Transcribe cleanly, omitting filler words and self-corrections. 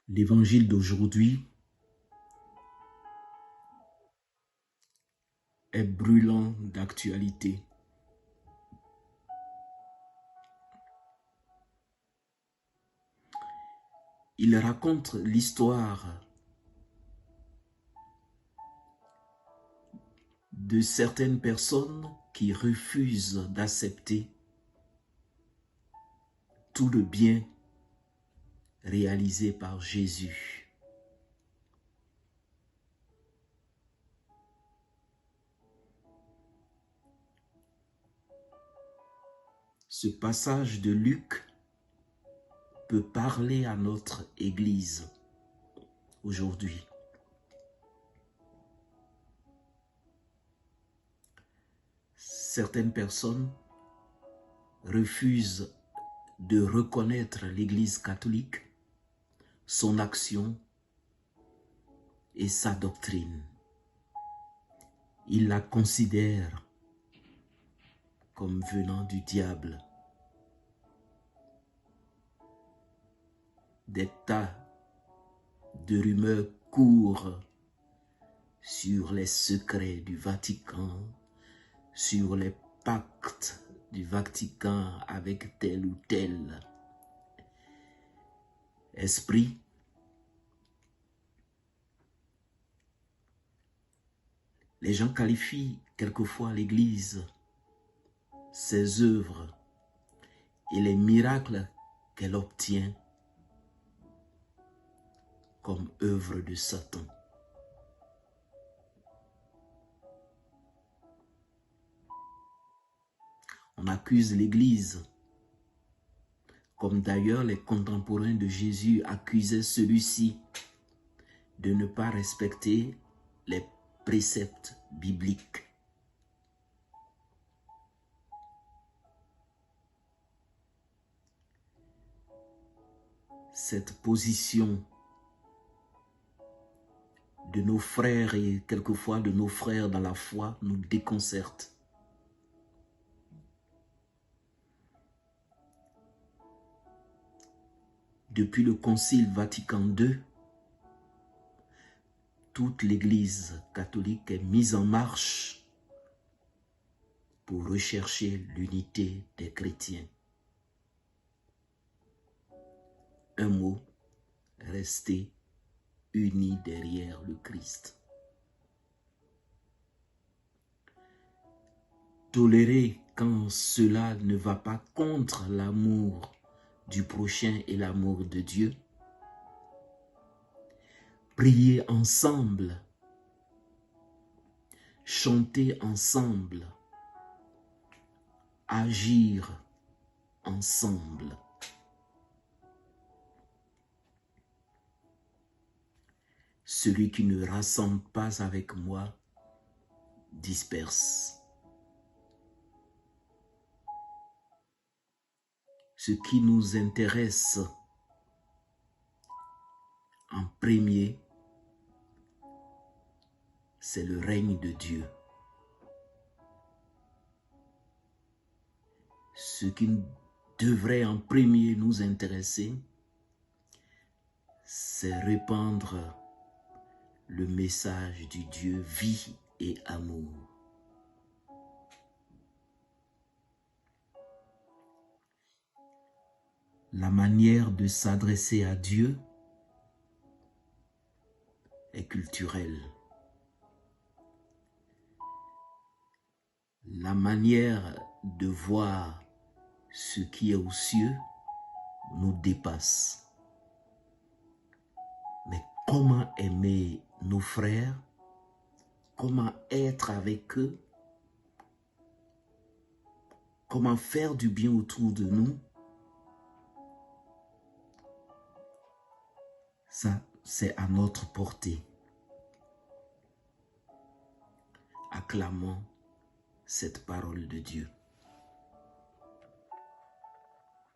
L'évangile d'aujourd'hui est brûlant d'actualité. Il raconte l'histoire de certaines personnes qui refusent d'accepter tout le bien réalisé par Jésus. Ce passage de Luc peut parler à notre Église aujourd'hui. Certaines personnes refusent de reconnaître l'Église catholique, son action et sa doctrine. Ils la considèrent comme venant du diable. Des tas de rumeurs courent sur les secrets du Vatican, sur les pactes du Vatican avec tel ou tel esprit. Les gens qualifient quelquefois l'Église, ses œuvres et les miracles qu'elle obtient comme œuvre de Satan. On accuse l'Église, comme d'ailleurs les contemporains de Jésus accusaient celui-ci de ne pas respecter les préceptes bibliques. Cette position de nos frères et quelquefois de nos frères dans la foi nous déconcerte. Depuis le Concile Vatican II, toute l'Église catholique est mise en marche pour rechercher l'unité des chrétiens. Un mot, rester unis derrière le Christ. Tolérer quand cela ne va pas contre l'amour du prochain et l'amour de Dieu. Prier ensemble, chanter ensemble, agir ensemble. Celui qui ne rassemble pas avec moi disperse. Ce qui nous intéresse en premier, c'est le règne de Dieu. Ce qui devrait en premier nous intéresser, c'est répandre le message du Dieu vie et amour. La manière de s'adresser à Dieu est culturelle. La manière de voir ce qui est aux cieux nous dépasse. Mais comment aimer nos frères? Comment être avec eux? Comment faire du bien autour de nous? Ça, c'est à notre portée. Acclamons cette parole de Dieu.